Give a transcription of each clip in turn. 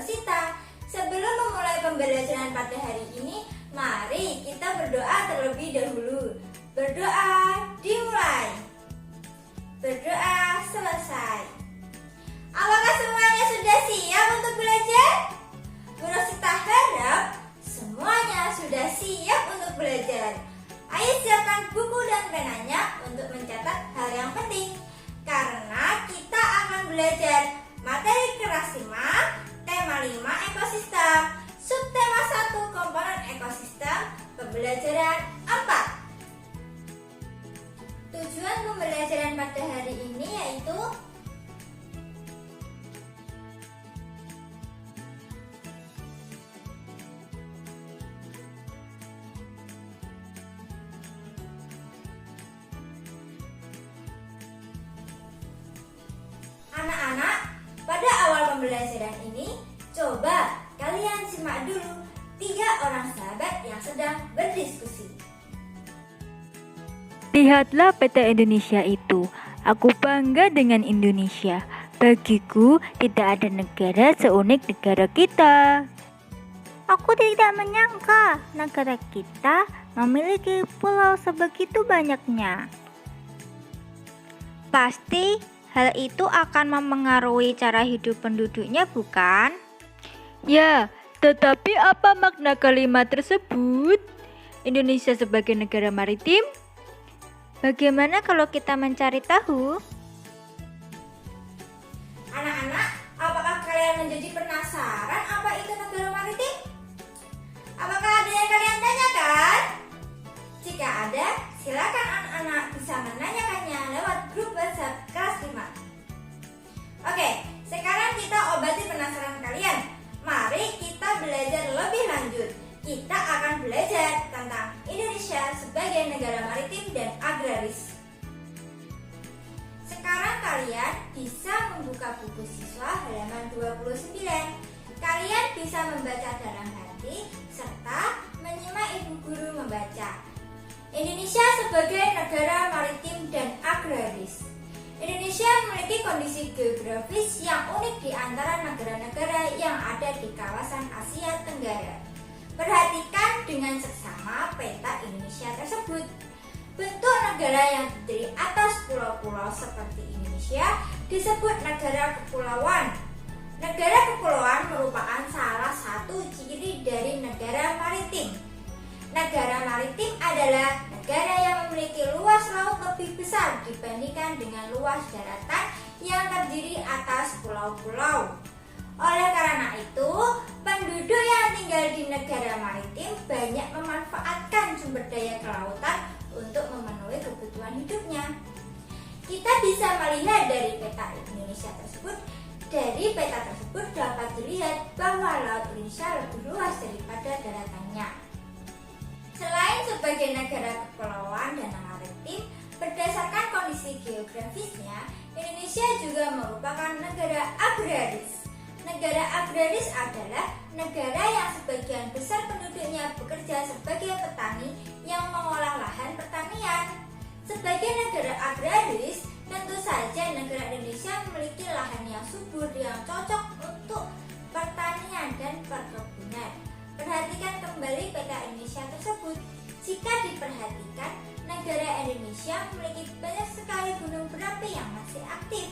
Rosita. Sebelum memulai pembelajaran pada hari ini, mari kita berdoa terlebih dahulu. Berdoa dimulai. Berdoa selesai. Apakah semuanya sudah siap untuk belajar? Bu Rosita harap semuanya sudah siap untuk belajar. Ayo siapkan buku dan penanya untuk mencatat hal yang penting. Karena kita akan belajar materi kelas 5, tema 5 ekosistem, subtema 1 komponen ekosistem, pembelajaran 4. Tujuan pembelajaran pada hari ini yaitu anak-anak, pada awal pembelajaran ini, coba kalian simak dulu 3 orang sahabat yang sedang berdiskusi. Lihatlah peta Indonesia itu. Aku bangga dengan Indonesia. Bagiku, tidak ada negara seunik negara kita. Aku tidak menyangka negara kita memiliki pulau sebegitu banyaknya. Pasti hal itu akan mempengaruhi cara hidup penduduknya, bukan? Ya, tetapi apa makna kalimat tersebut? Indonesia sebagai negara maritim? Bagaimana kalau kita mencari tahu? Anak-anak, apakah kalian menjadi penasaran apa itu negara maritim? Apakah ada yang kalian tanyakan? Jika ada, silakan anak-anak bisa menanyakannya lewat grup WhatsApp kelas 5. Oke, sekarang kita obati penasaran kalian. Mari kita belajar lebih lanjut. Kita akan belajar tentang Indonesia sebagai negara maritim dan agraris. Sekarang kalian bisa membuka buku siswa halaman 29. Kalian bisa membaca dalam hati serta menyimak ibu guru membaca. Indonesia sebagai negara maritim dan agraris. Indonesia memiliki kondisi geografis yang unik di antara negara-negara yang ada di kawasan Asia Tenggara. Perhatikan dengan seksama peta Indonesia tersebut. Bentuk negara yang terdiri atas pulau-pulau seperti Indonesia disebut negara kepulauan. Negara kepulauan merupakan salah satu ciri dari negara maritim. Negara maritim adalah negara yang memiliki luas laut lebih besar dibandingkan dengan luas daratan yang terdiri atas pulau-pulau. Oleh karena itu, penduduk yang tinggal di negara maritim banyak memanfaatkan sumber daya kelautan untuk memenuhi kebutuhan hidupnya. Kita bisa melihat dari peta Indonesia tersebut. Dari peta tersebut dapat dilihat bahwa laut Indonesia lebih luas daripada daratannya. Selain sebagai negara kepulauan dan maritim, berdasarkan kondisi geografisnya, Indonesia juga merupakan negara agraris. Negara agraris adalah negara yang sebagian besar penduduknya bekerja sebagai petani yang mengolah lahan pertanian. Sebagai negara agraris, tentu saja negara Indonesia memiliki lahan yang subur yang cocok untuk pertanian dan perkebunan. Perhatikan kembali peta Indonesia tersebut. Jika diperhatikan, negara Indonesia memiliki banyak sekali gunung berapi yang masih aktif.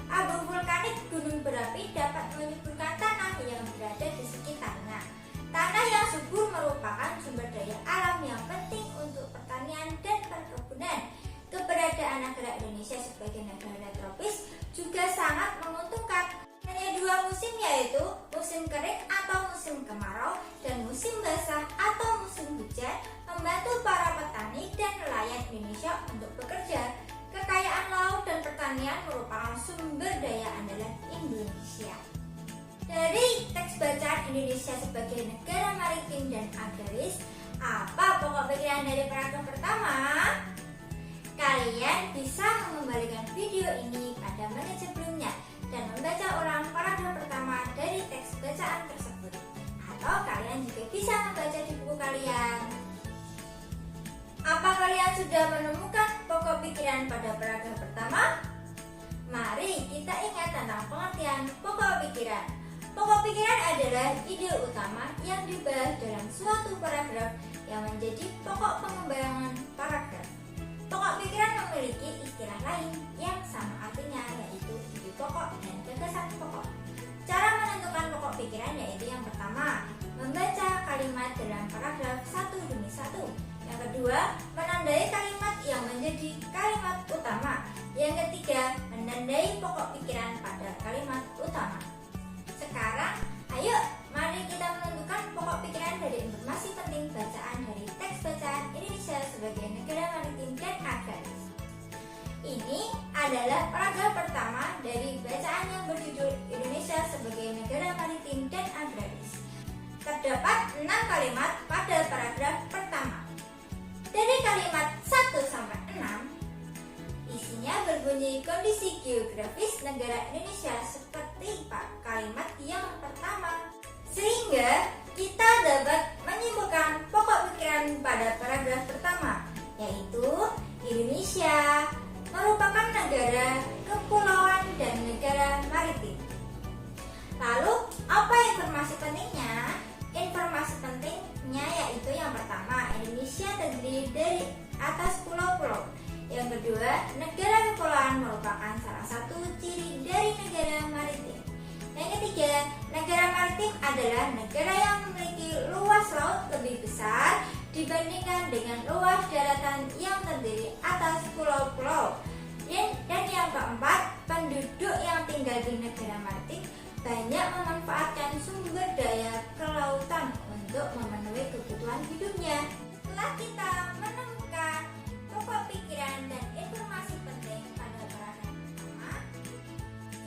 Abu vulkanik gunung berapi dapat menyuburkan tanah yang berada di sekitarnya. Tanah yang subur merupakan sumber daya alam yang penting untuk pertanian dan perkebunan. Keberadaan negara Indonesia sebagai negara tropis juga sangat menguntungkan. Hanya 2 musim, yaitu musim kering atau musim kemarau dan musim basah atau musim hujan, membantu para petani dan nelayan Indonesia untuk bekerja. Kekayaan laut dan pertanian merupakan sumber daya andalan Indonesia. Dari teks bacaan Indonesia sebagai negara maritim dan agraris, apa pokok pikiran dari paragraf pertama? Kalian bisa mengembalikan video ini pada menit sebelumnya dan membaca ulang paragraf pertama dari teks bacaan tersebut. Atau kalian juga bisa membaca di buku kalian. Apa kalian sudah menemukan pokok pikiran pada paragraf pertama? Mari kita ingat tentang pengertian pokok pikiran. Pokok pikiran adalah ide utama yang dibahas dalam suatu paragraf yang menjadi pokok pengembangan paragraf. Pokok pikiran memiliki istilah lain yang sama artinya, yaitu ide pokok dan gagasan pokok. Cara menentukan pokok pikiran yaitu yang pertama, membaca kalimat dalam paragraf satu demi satu. Yang kedua, menandai kalimat yang menjadi kalimat utama. Yang ketiga, menandai pokok pikiran pada kalimat utama. Sekarang, ayo mari kita menentukan pokok pikiran dari informasi penting bacaan dari teks bacaan Indonesia sebagai negara maritim dan agraris. Ini adalah paragraf pertama dari bacaan yang berjudul Indonesia sebagai negara maritim dan agraris. Terdapat 6 kalimat pada paragraf pertama. Dari kalimat 1 sampai 6, isinya berbunyi kondisi geografis negara Indonesia seperti kalimat yang pertama. Sehingga kita dapat menyimpulkan pokok pikiran pada paragraf pertama, yaitu Indonesia merupakan negara kepulauan dan negara maritim. Lalu, apa informasi pentingnya? Informasi pentingnya yaitu yang pertama, Indonesia terdiri dari atas pulau-pulau. Yang kedua, negara kepulauan merupakan salah satu ciri dari negara maritim. Yang ketiga, negara maritim adalah negara yang memiliki luas laut lebih besar dibandingkan dengan luas daratan yang terdiri atas pulau-pulau. Dan yang keempat, penduduk yang tinggal di negara maritim banyak memanfaatkan sumber daya kelautan untuk memenuhi kebutuhan hidupnya. Setelah kita menemukan pokok pikiran dan informasi penting pada paragraf pertama,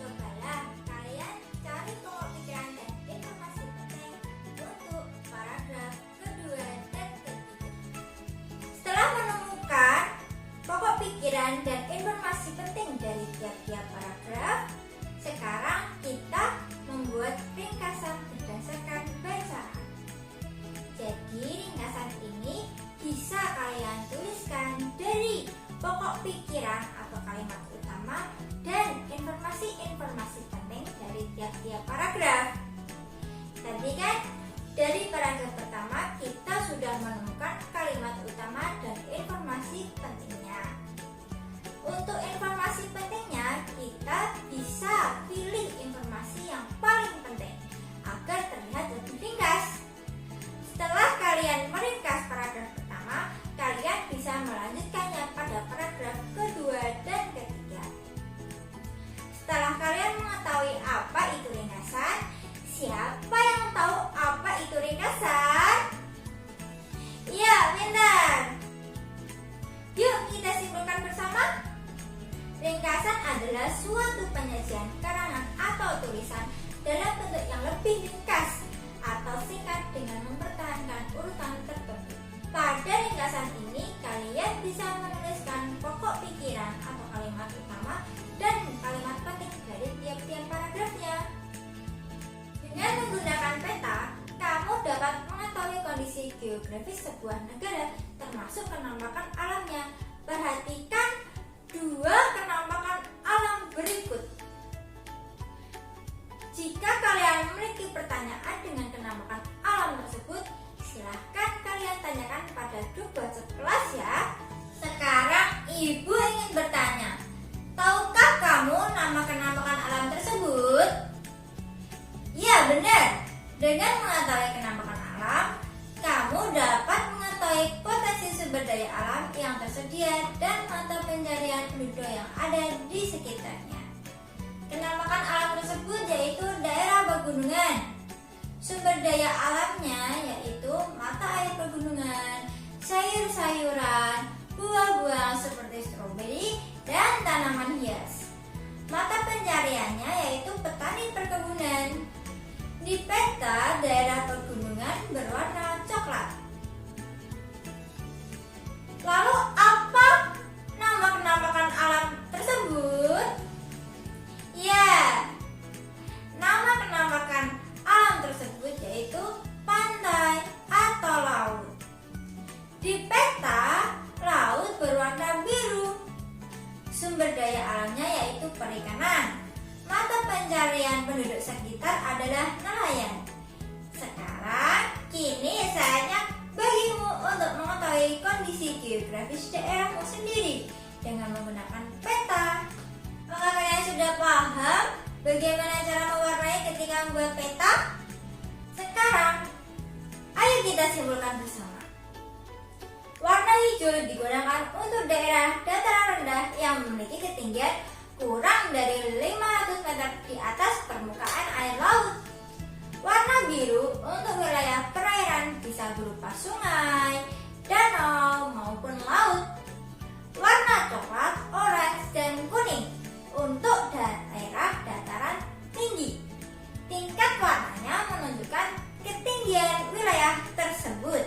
cobalah kalian cari pokok pikiran dan informasi penting untuk paragraf kedua dan ketiga. Setelah menemukan pokok pikiran dan informasi penting dari tiap-tiap paragraf, sekarang kita membuat ringkasan berdasarkan bacaan. Jadi ringkasan ini bisa kalian tuliskan dari pokok pikiran atau kalimat utama dan informasi-informasi penting dari tiap-tiap paragraf. Tadi kan dari paragraf pertama kita sudah menemukan kalimat utama dan informasi pentingnya. Untuk informasi pentingnya kita bisa pilih informasi yang paling penting agar terlihat lebih ringkas. Setelah kalian meringkas paragraf pertama, kalian bisa melanjutkannya pada paragraf kedua dan ketiga. Setelah kalian mengetahui apa itu ringkasan, siapa yang tahu apa itu ringkasan? Iya, benar. Yuk kita simpulkan bersama. Ringkasan adalah suatu penyajian karangan atau tulisan dalam bentuk yang lebih ringkas atau singkat dengan mempertahankan urutan tertentu. Pada ringkasan ini, kalian bisa menuliskan pokok pikiran atau kalimat utama dan kalimat penting dari tiap-tiap paragrafnya. Dengan menggunakan peta, kamu dapat mengetahui kondisi geografis sebuah negara, termasuk penampakan alamnya. Perhatikan dua penampakan alam berikut. Jika kalian memiliki pertanyaan dengan penampakan alam tersebut, silahkan kalian tanyakan pada grup WhatsApp kelas ya. Sekarang Ibu ingin bertanya, tahukah kamu nama penampakan alam tersebut? Ya benar, dengan mengetahui penampakan alam, kamu dapat mengetahui potensi sumber daya alam yang tersedia dan mata pencarian penduduk yang ada di sekitarnya. Penampakan alam tersebut yaitu daerah pegunungan. Sumber daya alamnya yaitu mata air pegunungan, sayur-sayuran, buah-buahan seperti stroberi, dan tanaman hias. Mata pencariannya yaitu petani perkebunan. Di peta, daerah pegunungan berwarna coklat. Lalu apa nama penampakan alam tersebut? Ya, nama penampakan alam tersebut yaitu pantai atau laut. Di peta, laut berwarna biru. Sumber daya alamnya yaitu perikanan. Mata pencarian penduduk sekitar adalah kita simpulkan bersama. Warna hijau digunakan untuk daerah dataran rendah yang memiliki ketinggian kurang dari 500 meter di atas permukaan air laut. Warna biru untuk wilayah perairan bisa berupa sungai, danau, maupun laut. Warna coklat, oranye, dan kuning untuk daerah dataran tinggi. Tingkat warnanya menunjukkan ketinggian wilayah tersebut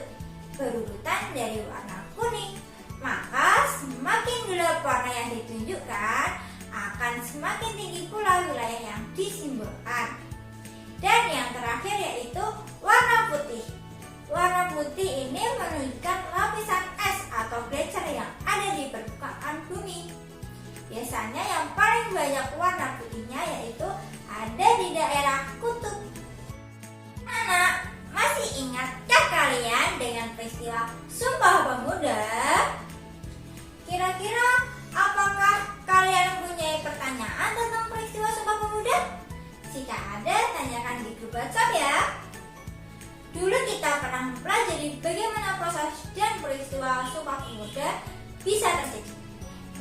berurutan dari warna kuning. Maka semakin gelap warna yang ditunjukkan, akan semakin tinggi pula wilayah yang disimbolkan. Dan yang terakhir yaitu warna putih. Warna putih ini menunjukkan lapisan es atau gletser yang ada di permukaan bumi. Biasanya yang paling banyak warna putihnya yaitu ada di daerah kutub. Anak, masih ingatkah kalian dengan peristiwa Sumpah Pemuda? Kira-kira apakah kalian mempunyai pertanyaan tentang peristiwa Sumpah Pemuda? Jika ada, tanyakan di grup WhatsApp ya. Dulu kita pernah mempelajari bagaimana proses dan peristiwa Sumpah Pemuda bisa terjadi.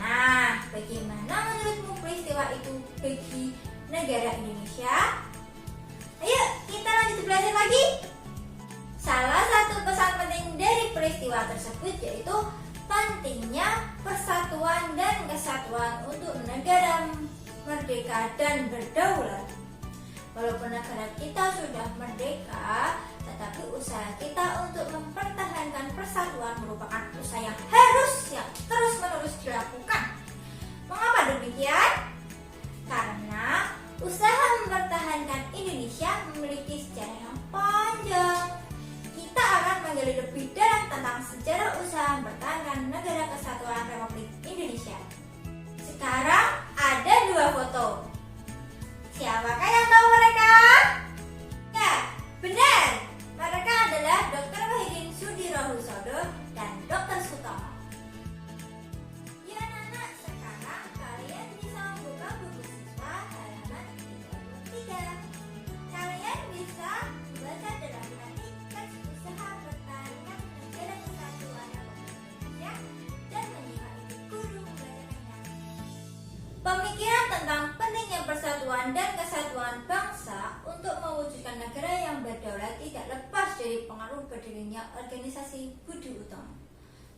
Nah, bagaimana menurutmu peristiwa itu bagi negara Indonesia? Ayo, kita lanjut belajar lagi. Salah satu pesan penting dari peristiwa tersebut yaitu pentingnya persatuan dan kesatuan untuk negara merdeka dan berdaulat. Walaupun negara kita sudah merdeka, tetapi usaha kita untuk mempertahankan persatuan merupakan usaha yang harus terus-menerus dilakukan. Mengapa demikian? Karena usaha mempertahankan Indonesia memiliki sejarah yang panjang. Kita akan menggali lebih dalam tentang sejarah usaha mempertahankan Negara Kesatuan Republik Indonesia. Sekarang ada 2 foto. Siapakah yang tahu mereka? Ya, benar. Mereka adalah Dr. Wahidin Sudirohusodo dan Dr. Sutomo. Ya anak-anak, sekarang kalian bisa membuka buku siswa halaman 33. Kalian bisa membaca dalam arti teks usaha pertahanan Negara Kesatuan Republik Indonesia dan menyimak ibu guru membacakannya. Pemikiran tentang pentingnya persatuan dan kesatuan bangsa untuk mewujudkan negara yang berdaulat tidak lepas dari pengaruh berdirinya organisasi Budi Utomo.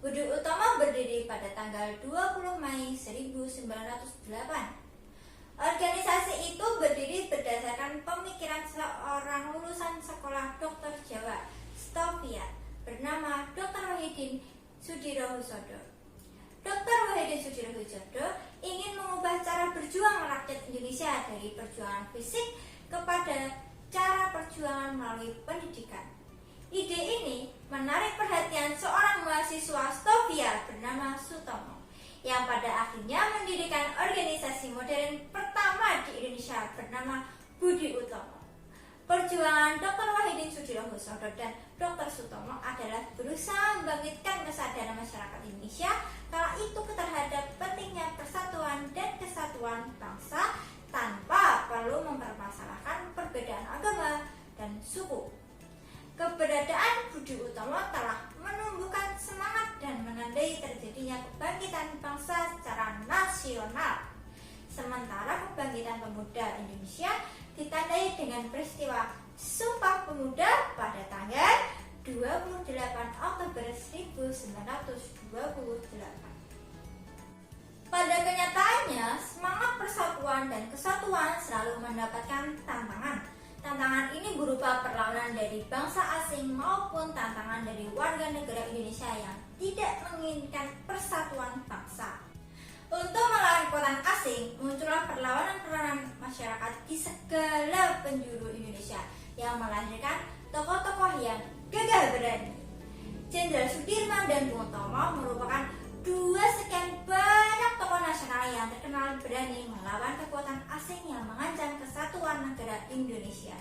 Budi Utomo berdiri pada tanggal 20 Mei 1908. Organisasi itu berdiri berdasarkan pemikiran seorang lulusan sekolah dokter Jawa, Stovia, bernama Dr. Wahidin Sudirohusodo. Dr. Wahidin Sudirohusodo ingin mengubah cara berjuang rakyat Indonesia dari perjuangan fisik kepada cara perjuangan melalui pendidikan. Ide ini menarik perhatian seorang mahasiswa Stovia bernama Sutomo, yang pada akhirnya mendirikan organisasi modern pertama di Indonesia bernama Budi Utomo. Perjuangan Dr. Wahidin Sudirohusodo dan Dr. Sutomo adalah berusaha membangkitkan kesadaran masyarakat Indonesia kala itu terhadap pentingnya persatuan dan kesatuan bangsa tanpa perlu mempermasalahkan perbedaan agama dan suku. Keberadaan Budi Utomo telah menumbuhkan semangat dan menandai terjadinya kebangkitan bangsa secara nasional. Sementara kebangkitan pemuda Indonesia ditandai dengan peristiwa Sumpah Pemuda pada tanggal 28 Oktober 1928. Pada kenyataannya, semangat persatuan dan kesatuan selalu mendapatkan tantangan. Tantangan ini berupa perlawanan dari bangsa asing maupun tantangan dari warga negara Indonesia yang tidak menginginkan persatuan bangsa. Untuk melawan kekuatan asing, muncullah perlawanan-perlawanan masyarakat di segala penjuru Indonesia yang melahirkan tokoh-tokoh yang gagah berani. Jenderal Sudirman dan Bung Tomo merupakan 2 sekian banyak tokoh nasional yang terkenal berani melawan kekuatan asing yang mengancam kesatuan negara Indonesia.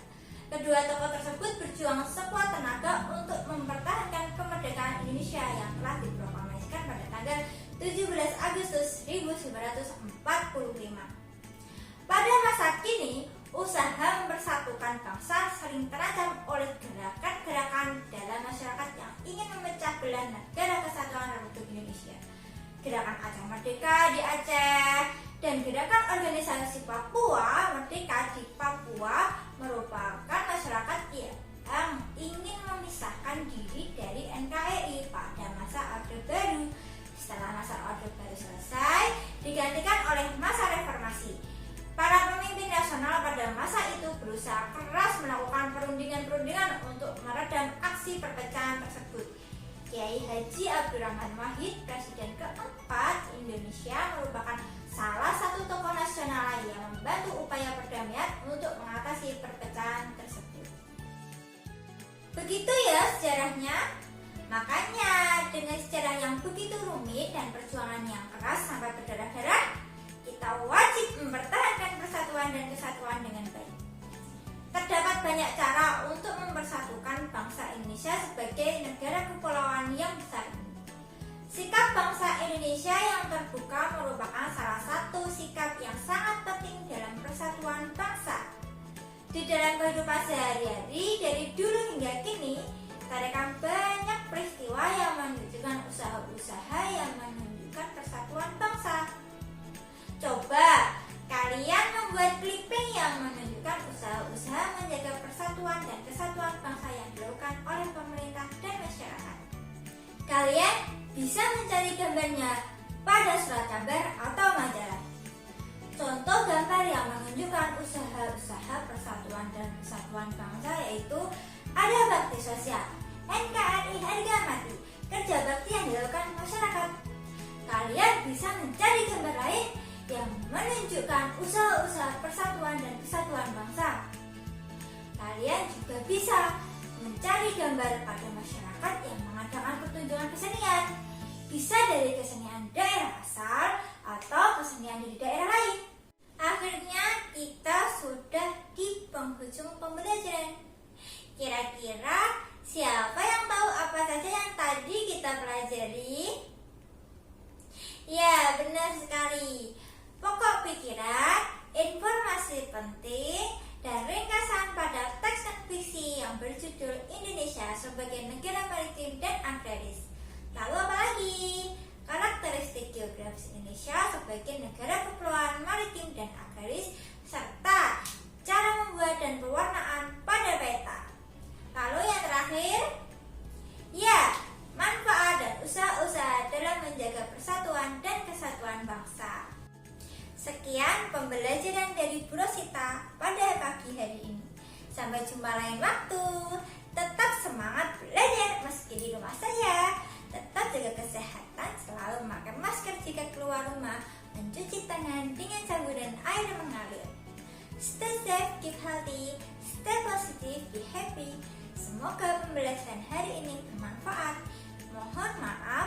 Kedua tokoh tersebut berjuang sekuat tenaga untuk mempertahankan kemerdekaan Indonesia yang telah diproklamasikan pada tanggal 17 Agustus 1945. Pada masa kini, usaha mempersatukan bangsa sering terancam oleh gerakan-gerakan dalam masyarakat Gerakan Aceh Merdeka di Aceh, dan Gerakan Organisasi Papua Merdeka di Papua merupakan masyarakat yang ingin memisahkan diri dari NKRI pada masa Orde Baru. Setelah masa Orde Baru selesai, digantikan oleh masa reformasi. Para pemimpin nasional pada masa itu berusaha keras melakukan perundingan-perundingan untuk meredam aksi perpecahan tersebut. Kiai Haji Abdurrahman Wahid, Presiden keempat Indonesia, merupakan salah satu tokoh nasional yang membantu upaya perdamaian untuk mengatasi perpecahan tersebut. Begitu ya sejarahnya. Makanya dengan sejarah yang begitu rumit dan perjuangan yang keras sampai berdarah-darah, kita wajib mempertahankan persatuan dan kesatuan dengan baik. Terdapat banyak cara untuk mempersatukan bangsa Indonesia sebagai negara kepulauan yang besar ini. Sikap bangsa Indonesia yang terbuka merupakan salah satu sikap yang sangat penting dalam persatuan bangsa. Di dalam kehidupan sehari-hari dari dulu hingga kini, terdapat banyak peristiwa yang menunjukkan usaha-usaha yang menunjukkan persatuan bangsa. Coba kalian membuat clipping yang menunjukkan usaha-usaha menjaga persatuan dan kesatuan bangsa yang dilakukan oleh pemerintah dan masyarakat. Kalian bisa mencari gambarnya pada surat kabar atau majalah. Contoh gambar yang menunjukkan usaha-usaha persatuan dan kesatuan bangsa yaitu ada bakti sosial, NKRI harga mati, kerja bakti yang dilakukan masyarakat. Kalian bisa mencari gambar lain yang menunjukkan usaha-usaha persatuan dan kesatuan bangsa. Kalian juga bisa mencari gambar pada masyarakat yang mengadakan pertunjukan kesenian. Bisa dari kesenian daerah asal atau kesenian dari daerah lain. Akhirnya kita sudah di penghujung pembelajaran. Kira-kira siapa yang tahu apa saja yang tadi kita pelajari? Ya, benar sekali. Pokok pikiran, informasi penting, dan ringkasan pada teks dan fiksi yang berjudul Indonesia sebagai negara maritim dan agraris. Lalu apa lagi? Karakteristik geografis Indonesia sebagai negara kepulauan maritim dan agraris, serta cara membuat dan pewarnaan pada peta. Lalu yang terakhir, ya, manfaat dan usaha-usaha dalam menjaga persatuan dan kesatuan bangsa. Sekian pembelajaran dari Bu Rosita pada pagi hari ini. Sampai jumpa lain waktu. Tetap semangat belajar meski di rumah saja. Tetap jaga kesehatan, selalu memakai masker jika keluar rumah, mencuci tangan dengan sabun dan air mengalir. Stay safe, keep healthy, stay positive, be happy. Semoga pembelajaran hari ini bermanfaat. Mohon maaf